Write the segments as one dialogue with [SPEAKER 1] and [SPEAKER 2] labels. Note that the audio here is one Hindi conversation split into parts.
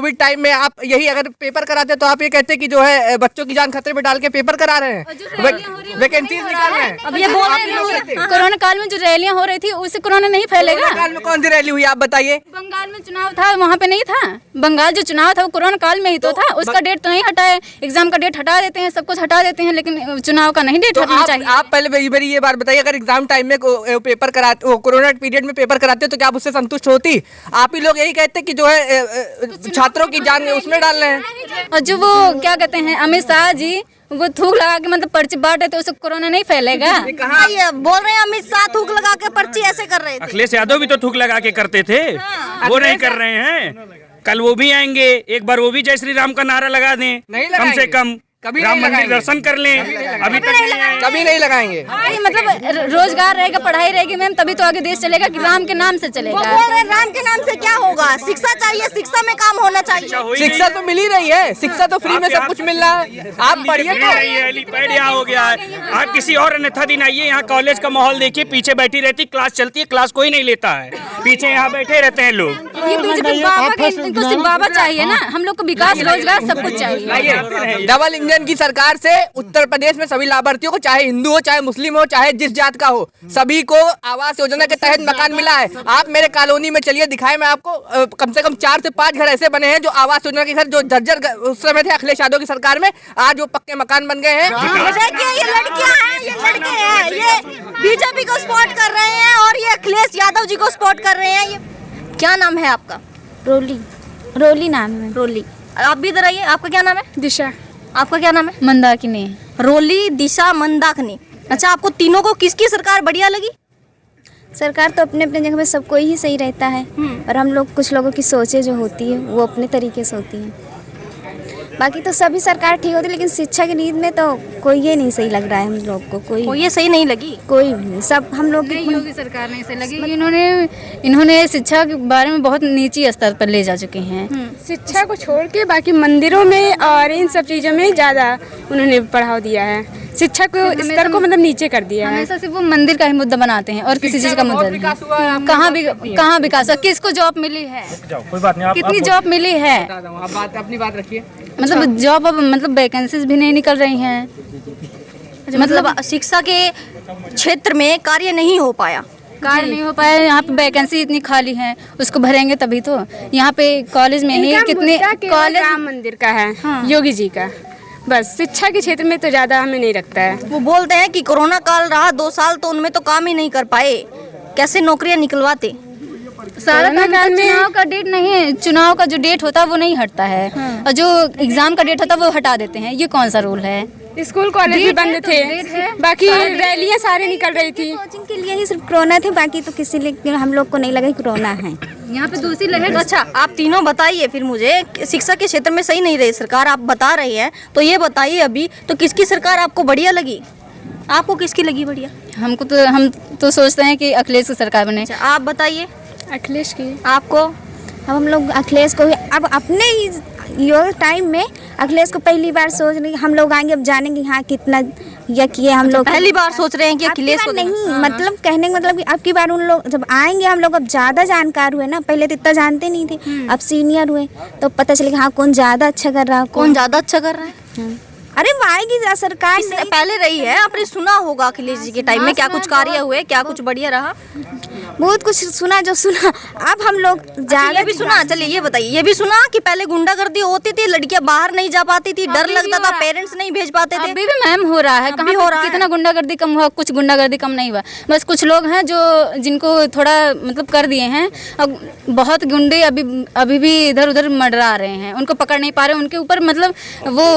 [SPEAKER 1] कोविड टाइम में आप यही अगर पेपर कराते तो आप ये कहते कि जो है बच्चों की जान खतरे में डाल के पेपर करा रहे हैं, वैकेंसीज निकाल रहे हैं।
[SPEAKER 2] अब ये बोल रहे हैं कोरोना काल में जो रैलियां हो रही थी उससे कोरोना नहीं फैलेगा।
[SPEAKER 1] कोरोना काल में कौन सी रैली हुई आप बताइए?
[SPEAKER 2] बंगाल में चुनाव था, वहाँ पे नहीं था। बंगाल जो चुनाव था वो कोरोना काल में ही तो था। उसका डेट तो नहीं हटाए, एग्जाम का डेट हटा देते हैं, सब कुछ हटा देते हैं, लेकिन चुनाव का नहीं डेट हटना चाहिए।
[SPEAKER 1] आप पहले मेरी ये बात बताइए, अगर एग्जाम टाइम में पेपर कराते, कोरोना पीरियड में पेपर कराते तो क्या आप उससे संतुष्ट होती? आप ही लोग यही कहते कि जो है छात्रों की जान उसमें डाल रहे हैं।
[SPEAKER 2] और जो वो क्या कहते हैं अमित शाह जी, वो थूक लगा के मतलब पर्ची बांटे तो उससे कोरोना नहीं फैलेगा।
[SPEAKER 3] कहाँ ये बोल रहे हैं अमित शाह थूक लगा के पर्ची ऐसे कर रहे थे।
[SPEAKER 4] अखिलेश यादव भी तो थूक लगा के करते थे, वो नहीं कर रहे हैं। कल वो भी आएंगे, एक बार वो भी जय श्री राम का नारा लगा दें, कम से कम
[SPEAKER 1] कभी
[SPEAKER 4] राम मंदिर दर्शन कर लें। अभी तक नहीं आए,
[SPEAKER 1] कभी नहीं लगाएंगे।
[SPEAKER 2] मतलब रोजगार रहेगा, पढ़ाई रहेगी मैम, तभी तो आगे देश चलेगा कि राम के नाम से चलेगा।
[SPEAKER 3] वो बोल रहे हैं राम के नाम से क्या होगा? शिक्षा चाहिए, शिक्षा में काम होना चाहिए।
[SPEAKER 1] शिक्षा तो मिल ही रही है, शिक्षा तो फ्री में सब कुछ मिल रहा है। आप पढ़िए तो।
[SPEAKER 4] हेलीपैड यहाँ हो गया है। आप किसी और अन्यथा दिन आइए, यहाँ कॉलेज का माहौल देखिए, पीछे बैठी रहती क्लास चलती है, क्लास कोई नहीं लेता है, पीछे यहाँ बैठे रहते हैं लोग।
[SPEAKER 2] ये बीजेपी इनको सिर्फ बाबा चाहिए ना, हम लोग को विकास रोजगार सब कुछ चाहिए।
[SPEAKER 1] डबल इंजन की सरकार से उत्तर प्रदेश में सभी लाभार्थियों को, चाहे हिंदू हो, चाहे मुस्लिम हो, चाहे जिस जात का हो, सभी को आवास योजना के तहत मकान मिला है। आप मेरे कॉलोनी में चलिए, दिखाए मैं आपको, कम से कम 4 से 5 घर ऐसे बने हैं जो आवास योजना के घर जो जर्जर उस समय थे अखिलेश यादव की सरकार में, आज वो पक्के मकान बन गए हैं।
[SPEAKER 3] देखिए ये लड़कियां हैं, ये लड़के हैं, ये बीजेपी को सपोर्ट कर रहे हैं और ये अखिलेश यादव जी को सपोर्ट कर रहे हैं। ये क्या नाम है आपका?
[SPEAKER 2] रोली नाम है।
[SPEAKER 3] रोली, आप भी इधर आइए। आपका क्या नाम है?
[SPEAKER 2] दिशा।
[SPEAKER 3] आपका क्या नाम है?
[SPEAKER 2] मंदाकिनी।
[SPEAKER 3] रोली, दिशा, मंदाकिनी। अच्छा, आपको तीनों को किसकी सरकार बढ़िया लगी?
[SPEAKER 5] सरकार तो अपने अपने जगह पे सबको ही सही रहता है, और हम लोग कुछ लोगों की सोचें जो होती है वो अपने तरीके से होती हैं। बाकी तो सभी सरकार ठीक होती है, लेकिन शिक्षा की नीति में तो कोई ये नहीं सही लग रहा है हम लोग को। कोई
[SPEAKER 3] ये सही नहीं लगी?
[SPEAKER 5] कोई भी नहीं, सब हम लोग की
[SPEAKER 2] योगी सरकार नहीं सही लगी। इन्होंने शिक्षा के बारे में बहुत नीची स्तर पर ले जा चुके हैं।
[SPEAKER 6] शिक्षा को छोड़ के बाकी मंदिरों में और इन सब चीज़ों में ज़्यादा उन्होंने बढ़ावा दिया है। शिक्षा को स्तर को मतलब नीचे कर दिया है।
[SPEAKER 2] हमेशा सिर्फ वो मंदिर का ही मुद्दा बनाते हैं और किसी चीज का मुद्दा नहीं। कहाँ विकास हुआ? किसको जॉब मिली है?
[SPEAKER 4] कोई बात नहीं,
[SPEAKER 2] कितनी जॉब मिली है?
[SPEAKER 1] आप अपनी बात रखिए।
[SPEAKER 2] मतलब जॉब अब मतलब वैकेंसीज भी नहीं निकल रही हैं।
[SPEAKER 3] मतलब शिक्षा के क्षेत्र में कार्य नहीं हो पाया।
[SPEAKER 2] कार्य नहीं हो पाया। यहाँ पे वैकेंसी इतनी खाली है, उसको भरेंगे तभी तो। यहाँ पे कॉलेज में ही कितने कॉलेज
[SPEAKER 6] राम मंदिर का है, योगी जी का। बस शिक्षा के क्षेत्र में तो ज़्यादा हमें नहीं लगता है।
[SPEAKER 3] वो बोलते हैं कि कोरोना काल रहा 2 साल तो उनमें तो काम ही नहीं कर पाए, कैसे नौकरियां निकलवाते?
[SPEAKER 2] सारा काम चुनाव का डेट नहीं है, चुनाव का जो डेट होता है वो नहीं हटता है, और जो एग्जाम का डेट होता है वो हटा देते हैं। ये कौन सा रूल है?
[SPEAKER 6] स्कूल कॉलेज भी बंद थे, बाकी रैलियां सारी निकल रही थी।
[SPEAKER 5] कोचिंग के लिए ही सिर्फ कोरोना थे, बाकी तो किसी लिए हम लोग को नहीं लगा कि कोरोना है।
[SPEAKER 2] यहाँ पे दूसरी लहर।
[SPEAKER 3] अच्छा, आप तीनों बताइए फिर मुझे, शिक्षा के क्षेत्र में सही नहीं रही सरकार, आप बता रही हैं, तो ये बताइए अभी तो किसकी सरकार आपको बढ़िया लगी? आपको किसकी लगी बढ़िया?
[SPEAKER 2] हम तो सोचते हैं कि अखिलेश की सरकार बने।
[SPEAKER 3] अच्छा, आप बताइए।
[SPEAKER 6] अखिलेश की।
[SPEAKER 3] आपको?
[SPEAKER 5] अब हम लोग अखिलेश को अब अपने योग टाइम में अखिलेश को पहली बार सोच रहे हम लोग आएंगे, अब जानेंगे यहाँ कितना या किए हम लोग।
[SPEAKER 3] पहली बार सोच रहे हैं कि अखिलेश को
[SPEAKER 5] नहीं, मतलब कहने का मतलब कि अब की बार उन लोग जब आएंगे हम लोग अब ज़्यादा जानकार हुए ना, पहले तो इतना जानते नहीं थे, अब सीनियर हुए तो पता चलेगा हाँ कौन ज़्यादा अच्छा कर रहा है,
[SPEAKER 3] कौन ज़्यादा अच्छा कर रहा है।
[SPEAKER 5] अरे आएगी सरकार
[SPEAKER 3] पहले रही है, आपने सुना होगा अखिलेश जी के टाइम में क्या कुछ कार्य हुए, क्या कुछ बढ़िया रहा?
[SPEAKER 5] बहुत कुछ सुना जो सुना। अब हम लोग
[SPEAKER 3] ये भी सुना, चलिए ये बताइए, ये भी सुना कि पहले गुंडागर्दी होती थी, लड़कियां बाहर नहीं जा पाती थी, डर लगता था, पेरेंट्स नहीं भेज पाते थे।
[SPEAKER 2] अभी भी मैम हो रहा है, कहाँ हो रहा है? कितना गुंडागर्दी कम हुआ? कुछ गुंडागर्दी कम नहीं हुआ, बस कुछ लोग हैं जो जिनको थोड़ा मतलब कर दिए हैं। अब बहुत गुंडे अभी भी इधर उधर मंडरा रहे हैं, उनको पकड़ नहीं पा रहे। उनके ऊपर मतलब वो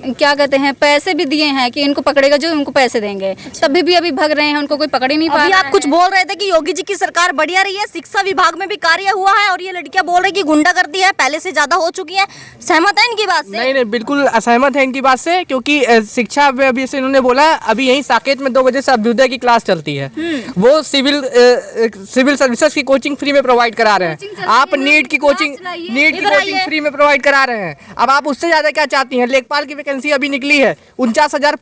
[SPEAKER 2] क्या कहते हैं, पैसे भी दिए हैं कि इनको पकड़ेगा जो उनको पैसे देंगे, तभी भी अभी भाग रहे हैं, उनको कोई पकड़ ही नहीं पा रहा है।
[SPEAKER 3] आप कुछ बोल रहे थे कि योगी जी की सरकार बढ़िया रही है, शिक्षा विभाग में भी कार्य हुआ है, और ये लड़कियां बोल रही कि गुंडागर्दी है पहले से ज्यादा हो चुकी है। सहमत है इनकी बात से?
[SPEAKER 1] नहीं, बिल्कुल असहमत है इनकी बात से, क्योंकि शिक्षा में अभी से इन्होंने बोला, अभी यही साकेत में 2 बजे से अभ्युदय की क्लास चलती है, वो सिविल सर्विसेज की कोचिंग फ्री में प्रोवाइड करा रहे हैं। आप नीट की कोचिंग फ्री में प्रोवाइड करा रहे हैं। अब आप उससे ज्यादा क्या चाहती हैं? लेखपाल की वैकेंसी अभी निकली है, 49,000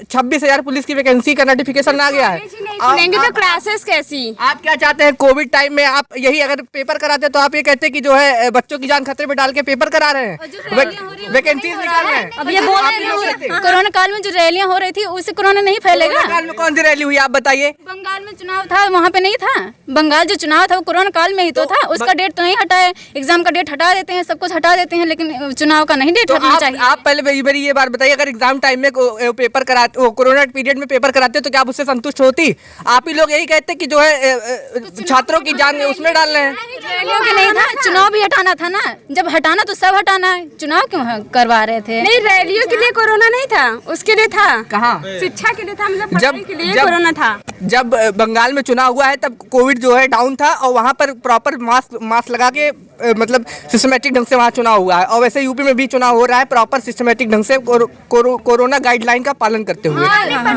[SPEAKER 1] 26,000 पुलिस की वैकेंसी का नोटिफिकेशन आ गया है।
[SPEAKER 6] सुनेंगे तो क्लासेस कैसे ऐसी।
[SPEAKER 1] आप क्या चाहते हैं कोविड टाइम में? आप यही अगर पेपर कराते तो आप ये कहते कि जो है बच्चों की जान खतरे में डाल के पेपर करा रहे हैं, वैकेंसीज निकाल रहे हैं।
[SPEAKER 2] अब ये बोल रहे हैं कोरोना काल में जो रैलियां हो रही थी उससे कोरोना नहीं फैलेगा।
[SPEAKER 1] कोरोना काल में कौन सी रैली हुई आप बताइए?
[SPEAKER 2] बंगाल में चुनाव था, वहाँ पे नहीं था। बंगाल जो चुनाव था वो कोरोना काल में ही तो था। उसका डेट तो नहीं हटाए, एग्जाम का डेट हटा देते हैं, सब कुछ हटा देते हैं, लेकिन चुनाव का नहीं डेट हटना चाहिए।
[SPEAKER 1] आप पहले मेरी ये बात बताइए, अगर एग्जाम टाइम में पेपर कराते, कोरोना पीरियड में पेपर कराते तो क्या आप उससे संतुष्ट होती? आप ही लोग यही कहते कि जो है छात्रों की जान उसमें डाल रहे हैं।
[SPEAKER 2] रैलियों के नहीं था, चुनाव भी हटाना था ना। जब हटाना तो सब हटाना है, चुनाव क्यों करवा रहे थे?
[SPEAKER 6] नहीं, रैलियों के लिए कोरोना नहीं था, उसके लिए था।
[SPEAKER 1] कहाँ?
[SPEAKER 6] शिक्षा के लिए था, मतलब पढ़ाई के लिए कोरोना था।
[SPEAKER 1] जब बंगाल में चुनाव हुआ है तब कोविड जो है डाउन था और वहाँ पर प्रॉपर मास्क लगा के मतलब सिस्टमेटिक ढंग से वहाँ चुनाव हुआ है। और वैसे यूपी में भी चुनाव हो रहा है प्रॉपर सिस्टमेटिक ढंग से कोरोना गाइडलाइन का पालन करते हुए।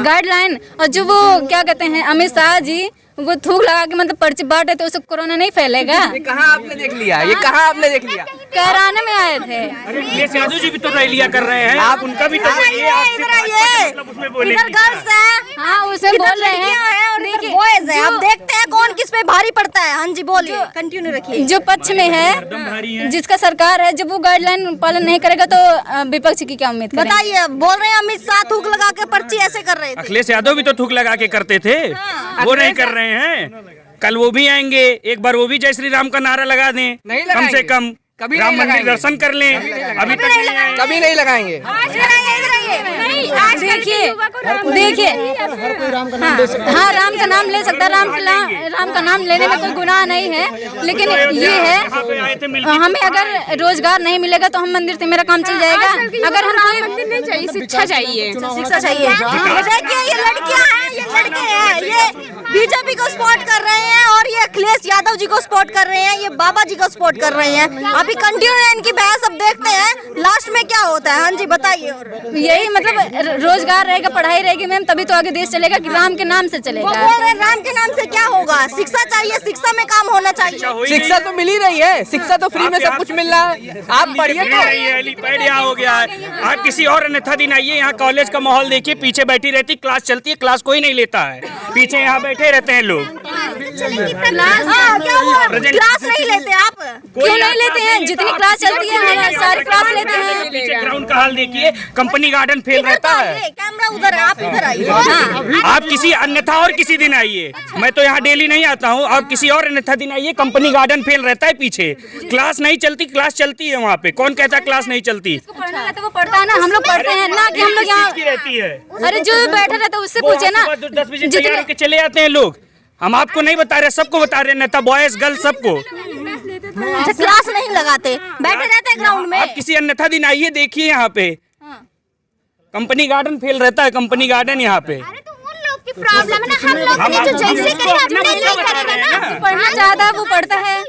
[SPEAKER 2] गाइडलाइन। और जो वो क्या कहते हैं अमित शाह जी, वो थूक लगा के मतलब पर्ची बांटे तो उससे कोरोना नहीं फैलेगा।
[SPEAKER 1] ये कहाँ आपने देख लिया? ये कहाँ आपने देख लिया?
[SPEAKER 2] कराने में आए थे।
[SPEAKER 4] ये यादव जी भी तो रैलियां कर रहे हैं, आप उनका भी तो बोलिए। मतलब उसमें बोले
[SPEAKER 2] हाँ, उसे बोल रहे हैं।
[SPEAKER 3] बॉयज है, अब देखते हैं कौन किस पे भारी पड़ता है। हाँ जी बोलिए, कंटिन्यू रखिए।
[SPEAKER 2] जो पक्ष में है, जिसका सरकार है, जब वो गाइडलाइन पालन नहीं करेगा तो विपक्ष की क्या उम्मीद करें?
[SPEAKER 3] बताइए, बोल रहे हैं अमित शाह थूक लगा के पर्ची ऐसे कर रहे थे।
[SPEAKER 4] अखिलेश यादव भी तो थूक लगा के करते थे, वो नहीं कर रहे हैं। कल वो भी आएंगे, एक बार वो भी जय श्री राम का नारा लगा दें, कम से कम
[SPEAKER 1] कभी
[SPEAKER 4] राम
[SPEAKER 1] नहीं
[SPEAKER 4] मंदिर
[SPEAKER 1] लगाएंगे।
[SPEAKER 4] दर्शन कर लें। अभी तक नहीं आए।
[SPEAKER 1] कभी नहीं लगाएंगे।
[SPEAKER 2] देखिए हाँ, राम का नाम ले सकता है, राम का नाम लेने में कोई गुनाह नहीं है, लेकिन ये है हमें अगर रोजगार नहीं मिलेगा तो हम मंदिर से मेरा काम चल जाएगा। अगर हम कोई
[SPEAKER 6] मंदिर नहीं चाहिए, शिक्षा चाहिए।
[SPEAKER 3] शिक्षा चाहिए। देखिए ये लड़कियां हैं, ये लड़के हैं, ये बीजेपी को सपोर्ट कर रहे हैं और ये अखिलेश यादव जी को सपोर्ट कर रहे हैं, ये बाबा जी को सपोर्ट कर रहे हैं। अभी कंटिन्यू है इनकी बहस, अब देखते हैं लास्ट में क्या होता है। हाँ जी बताइए।
[SPEAKER 2] यही मतलब रोजगार रहेगा, पढ़ाई रहेगी मैम, तभी तो आगे देश चलेगा कि राम के नाम से
[SPEAKER 3] वो
[SPEAKER 2] चलेगा।
[SPEAKER 3] बोल रहे हैं राम के नाम से क्या होगा? शिक्षा चाहिए, शिक्षा में काम होना चाहिए।
[SPEAKER 1] शिक्षा तो मिल ही रही है, शिक्षा तो फ्री में सब कुछ मिल रहा है। आप पढ़िए तो।
[SPEAKER 4] हेलीपैड यहाँ हो गया है। आप किसी और अन्यथा दिन आइए, यहाँ कॉलेज का माहौल देखिए, पीछे बैठी रहती, क्लास चलती है, क्लास कोई नहीं लेता है, पीछे यहाँ बैठे रहते हैं लोग।
[SPEAKER 3] क्लास नहीं लेते आप?
[SPEAKER 2] क्यों नहीं लेते हैं? जितनी क्लास चलती है हम सारी क्लास लेते हैं।
[SPEAKER 4] पीछे ग्राउंड का हाल देखिए, कंपनी गार्डन फेल रहता है।
[SPEAKER 3] कैमरा उधर है, आप इधर आइए।
[SPEAKER 4] आप किसी अन्यथा और किसी दिन आइए, मैं तो यहाँ डेली नहीं आता हूँ। आप किसी और अन्यथा दिन आइए, कंपनी गार्डन फेल रहता है, पीछे क्लास नहीं चलती, क्लास चलती है वहाँ पे। कौन कहता है क्लास नहीं चलती?
[SPEAKER 2] पढ़ना रहता है वो पढ़ता है ना, हम लोग पढ़ते हैं ना कि हम लोग यहाँ
[SPEAKER 4] रहती है।
[SPEAKER 2] अरे जो बैठा रहता है उससे पूछे ना।
[SPEAKER 4] 10 बजे तैयार होके चले आते हैं लोग। हम आपको नहीं बता रहे, सबको बता रहे, नेता बॉयज गर्ल्स सबको।
[SPEAKER 3] क्लास नहीं लगाते, बैठे रहते हैं ग्राउंड में।
[SPEAKER 4] आप किसी अन्यथा दिन आइए, देखिए यहाँ पे कंपनी गार्डन फेल रहता है, कंपनी गार्डन यहाँ पे।
[SPEAKER 5] प्रॉब्लम है ना, हम लोग जो जैसे करें अपने लिए करेंगे ना।
[SPEAKER 2] पढ़ना चाहता है वो पढ़ता है।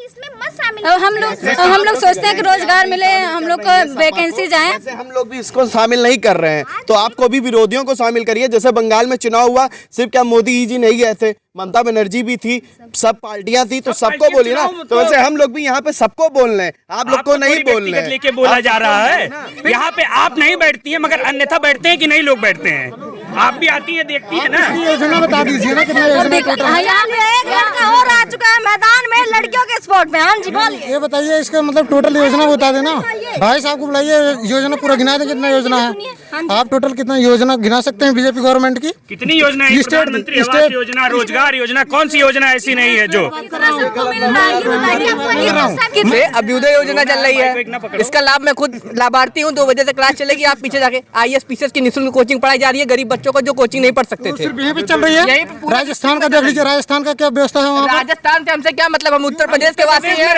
[SPEAKER 2] हम लोग सोचते हैं कि रोजगार मिले, हम लोग को वैकेंसी जाए।
[SPEAKER 7] हम लोग भी इसको शामिल नहीं कर रहे हैं, तो आपको भी विरोधियों को शामिल करिए। जैसे बंगाल में चुनाव हुआ, सिर्फ क्या मोदी जी नहीं गए थे, ममता बनर्जी भी थी, सब पार्टियां थी, तो सबको बोलिए ना। तो वैसे हम लोग भी यहाँ पे सबको बोल रहे हैं, आप लोग को नहीं बोल रहे हैं।
[SPEAKER 4] लेके बोला जा रहा है यहाँ पे। आप नहीं बैठती हैं, मगर अन्यथा बैठते हैं कि नहीं लोग बैठते हैं। आप भी आती है, देखती है ना।
[SPEAKER 8] योजना बता दीजिए ना, कितना योजना
[SPEAKER 3] यहाँ पे एक लड़का और आ चुका है मैदान में लड़कियों के स्पोर्ट में। हाँ जी बोलिए।
[SPEAKER 8] ये बताइए, इसका मतलब टोटल योजना बता देना। भाई साहब को बुलाइए, योजना पूरा गिना दे कितना योजना है। आप टोटल कितना योजना गिना सकते हैं बीजेपी गवर्नमेंट की?
[SPEAKER 4] कितनी योजना है? प्रधानमंत्री आवास योजना, रोजगार योजना, कौन सी योजना ऐसी नहीं है जो?
[SPEAKER 1] अभ्युदय योजना चल रही है, इसका लाभ मैं खुद लाभार्थी हूँ। 2 बजे से क्लास चलेगी, आप पीछे जाके IAS PCS की निःशुल्क कोचिंग पढ़ाई जा रही है गरीब बच्चों को जो कोचिंग नहीं पढ़ सकते थे।
[SPEAKER 8] सिर्फ यहीं पे चल रही है। राजस्थान का देख लीजिए, राजस्थान का क्या व्यवस्था है वहाँ?
[SPEAKER 1] राजस्थान से हमसे क्या मतलब? हम उत्तर प्रदेश के वासी हैं,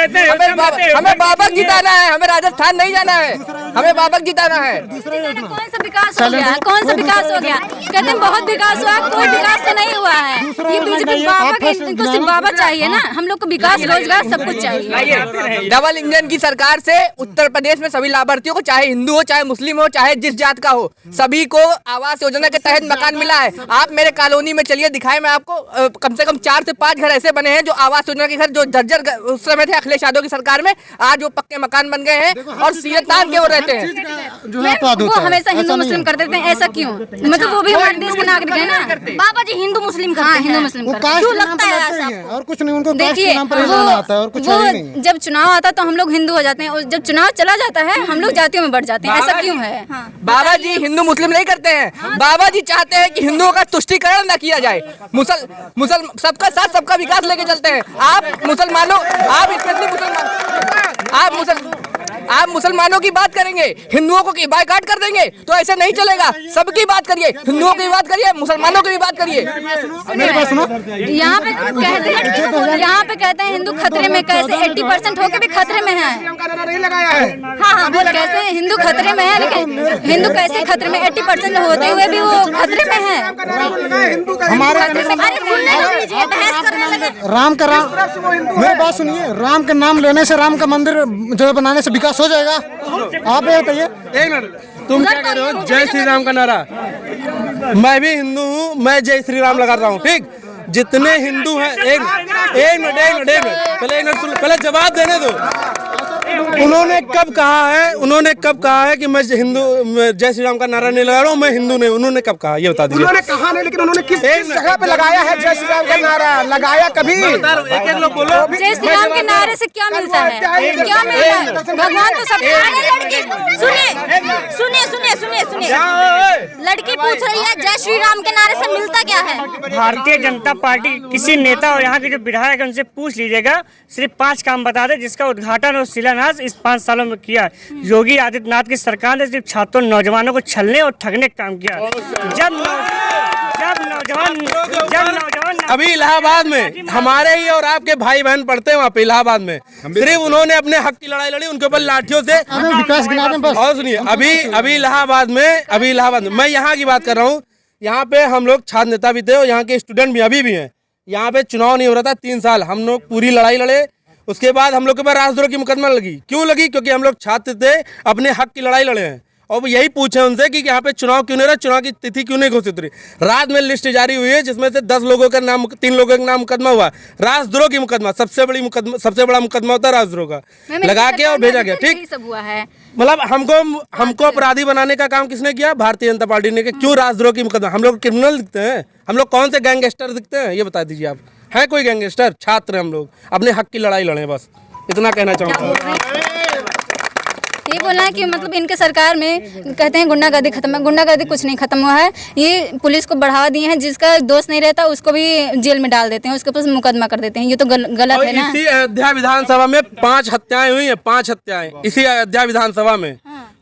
[SPEAKER 1] हमें बाबक जिताना है, हमें राजस्थान नहीं जाना है, हमें बाबक जिताना है।
[SPEAKER 2] कौन सा विकास हो गया? कौन सा विकास हो गया? कहते हैं बहुत विकास हुआ, कोई विकास तो नहीं हुआ है। ये बीजेपी बाबा, इनको सिर्फ बाबा चाहिए ना, हम लोग को विकास, रोजगार सब कुछ चाहिए।
[SPEAKER 1] डबल इंजन की सरकार से उत्तर प्रदेश में सभी लाभार्थियों को, चाहे हिंदू हो, चाहे मुस्लिम हो, चाहे जिस जात का हो, सभी को आवास योजना के तहत मकान मिला है। आप मेरे कॉलोनी में चलिए, दिखाए मैं आपको, कम से कम 4 से 5 घर ऐसे बने हैं जो आवास योजना के घर जो जर्जर उस समय थे अखिलेश यादव की सरकार में, आज वो पक्के मकान बन गए हैं और सीएतान के वो रहते करते हैं।
[SPEAKER 8] जो है अपराध
[SPEAKER 2] वो
[SPEAKER 8] होता है।
[SPEAKER 2] हमेशा हिंदू
[SPEAKER 8] ऐसा नहीं
[SPEAKER 2] मुस्लिम
[SPEAKER 8] है।
[SPEAKER 2] कर देते हैं, ऐसा क्यों? मतलब वो भी हमारे देश के नागरिक है ना।
[SPEAKER 3] बाबा जी हिंदू मुस्लिम करते
[SPEAKER 2] हाँ,
[SPEAKER 3] हैं।
[SPEAKER 2] हिंदू मुस्लिम
[SPEAKER 8] वो
[SPEAKER 2] करते हैं।
[SPEAKER 8] कास्ट
[SPEAKER 3] क्यों
[SPEAKER 8] के नाम
[SPEAKER 3] लगता
[SPEAKER 8] पे
[SPEAKER 3] है
[SPEAKER 8] लड़ते ही
[SPEAKER 3] ऐसा?
[SPEAKER 8] हैं और कुछ नहीं, उनको कास्ट
[SPEAKER 2] देखिए
[SPEAKER 8] के नाम पर ही लड़ना आता है और कुछ है ही नहीं है।
[SPEAKER 2] जब चुनाव आता है तो हम लोग हिंदू हो जाते हैं और जब चुनाव चला जाता है हम लोग जातियों में बढ़ जाते हैं, ऐसा क्यों है?
[SPEAKER 1] बाबा जी हिंदू मुस्लिम नहीं करते हैं। बाबा जी चाहते हैं कि हिंदुओं का तुष्टीकरण न किया जाए। सबका साथ सबका विकास लेके चलते हैं। आप मुसलमानों, आप आप मुसलमानों की बात करेंगे, हिंदुओं को बायकॉट कर देंगे तो ऐसे नहीं चलेगा। सबकी बात करिए, हिंदुओं की बात करिए, मुसलमानों की भी बात करिए।
[SPEAKER 8] मेरी बात सुनो,
[SPEAKER 2] यहाँ पे कहते हैं हिंदू खतरे में, कैसे 80% होके भी खतरे में है। हाँ, वो कैसे हिंदू खतरे में है, लेकिन हिंदू कैसे खतरे में, 80% होते हुए भी वो खतरे में है।
[SPEAKER 8] हमारे राम का राम, मेरी बात सुनिए, राम का नाम लेने से, राम का मंदिर जो है बनाने से विकास हो जाएगा? आप ये बताइए।
[SPEAKER 7] एक मिनट, तुम क्या कह रहे हो? जय श्री राम का नारा। मैं भी हिंदू हूँ, मैं जय श्री राम लगाता हूँ, ठीक। जितने हिंदू हैं, एक मिनट पहले जवाब देने दो। उन्होंने कब कहा है कि मैं जय श्री राम का नारा नहीं लगा रहा हूँ, मैं हिंदू नहीं? उन्होंने कब कहा, ये बता दीजिए।
[SPEAKER 1] उन्होंने कहा नहीं, लेकिन उन्होंने किस जगह पे लगाया है जय श्री राम का नारा? लगाया कभी?
[SPEAKER 7] एक लोग बोलो।
[SPEAKER 2] जय श्री राम के नारे से क्या मिलता है? क्या मिलता है? भगवान तो सब।
[SPEAKER 3] सुनिए, लड़की पूछ रही है जय श्री राम के नारे से मिलता क्या है?
[SPEAKER 9] भारतीय जनता पार्टी किसी नेता और यहाँ के जो विधायक हैं उनसे पूछ लीजिएगा, सिर्फ 5 काम बता दे जिसका उद्घाटन और शिलान्यास इस 5 सालों में किया। योगी आदित्यनाथ की सरकार ने सिर्फ छात्रों नौजवानों को छलने और ठगने का काम किया। जब नौजवान
[SPEAKER 7] अभी इलाहाबाद में हमारे ही और आपके भाई बहन पढ़ते हैं वहाँ पे इलाहाबाद में, सिर्फ उन्होंने अपने हक की लड़ाई लड़ी, उनके ऊपर लाठियों से
[SPEAKER 8] विकास गिना दें बस।
[SPEAKER 7] और सुनिए, अभी इलाहाबाद में मैं यहाँ की बात कर रहा हूँ। यहाँ पे हम लोग छात्र नेता भी थे और यहाँ के स्टूडेंट भी अभी भी हैं। यहाँ पे चुनाव नहीं हो रहा था 3 साल, हम लोग पूरी लड़ाई लड़े। उसके बाद हम लोग के ऊपर राजद्रोह की मुकदमा लगी। क्यों लगी? क्योंकि हम लोग छात्र थे, अपने हक की लड़ाई लड़े हैं। और यही पूछे उनसे कि यहाँ पे चुनाव क्यों नहीं रहा, चुनाव की तिथि क्यों नहीं घोषित हुई। रात में लिस्ट जारी हुई है जिसमें से 10 लोगों का नाम, 3 लोगों का नाम मुकदमा हुआ। राजद्रोह की मुकदमा सबसे बड़ा मुकदमा होता है राजद्रोह का, लगा के और भेजा गया, ठीक।
[SPEAKER 2] सब हुआ है,
[SPEAKER 7] मतलब हमको अपराधी बनाने का काम किसने किया? भारतीय जनता पार्टी ने। क्यों राजद्रोह की मुकदमा? हम लोग क्रिमिनल दिखते हैं? हम लोग कौन से गैंगस्टर दिखते हैं? ये बता दीजिए आप। है कोई गैंगस्टर? छात्र हैं हम लोग, अपने हक की लड़ाई लड़े, बस इतना कहना चाहूँगा।
[SPEAKER 2] ये बोलना है कि मतलब इनके सरकार में कहते हैं गुंडागर्दी खत्म है। गुंडागर्दी कुछ नहीं खत्म हुआ है। ये पुलिस को बढ़ावा दिए हैं, जिसका दोष नहीं रहता उसको भी जेल में डाल देते हैं, उसके ऊपर मुकदमा कर देते हैं। ये तो गलत है ना।
[SPEAKER 7] इसी अयोध्या विधानसभा में 5 हत्याएं हुई हैं, 5 हत्याएं इसी अयोध्या विधानसभा में।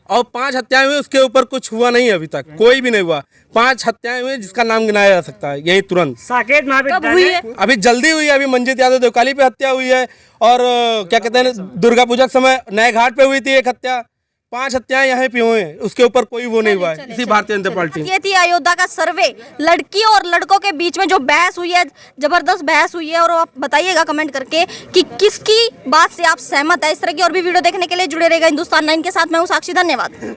[SPEAKER 7] और 5 हत्याएं हुई, उसके ऊपर कुछ हुआ नहीं है अभी तक, कोई भी नहीं हुआ। 5 हत्याएं हुई जिसका नाम गिनाया जा सकता है यही तुरंत।
[SPEAKER 9] साकेत महाविद्यालय
[SPEAKER 7] अभी जल्दी हुई है, अभी मंजीत यादव देवकाली पे हत्या हुई है। और क्या कहते हैं, दुर्गा पूजा के समय नए घाट पे हुई थी 1 हत्या। 5 हत्याएं यहाँ पे हुए हैं, उसके ऊपर कोई वो नहीं हुआ है इसी भारतीय जनता पार्टी।
[SPEAKER 3] ये थी अयोध्या का सर्वे। लड़की और लड़कों के बीच में जो बहस हुई है, जबरदस्त बहस हुई है। और आप बताइएगा कमेंट करके कि किसकी बात से आप सहमत है। इस तरह की और भी वीडियो देखने के लिए जुड़े रहेगा हिंदुस्तान 9 के साथ। मैं हूँ साक्षी, धन्यवाद।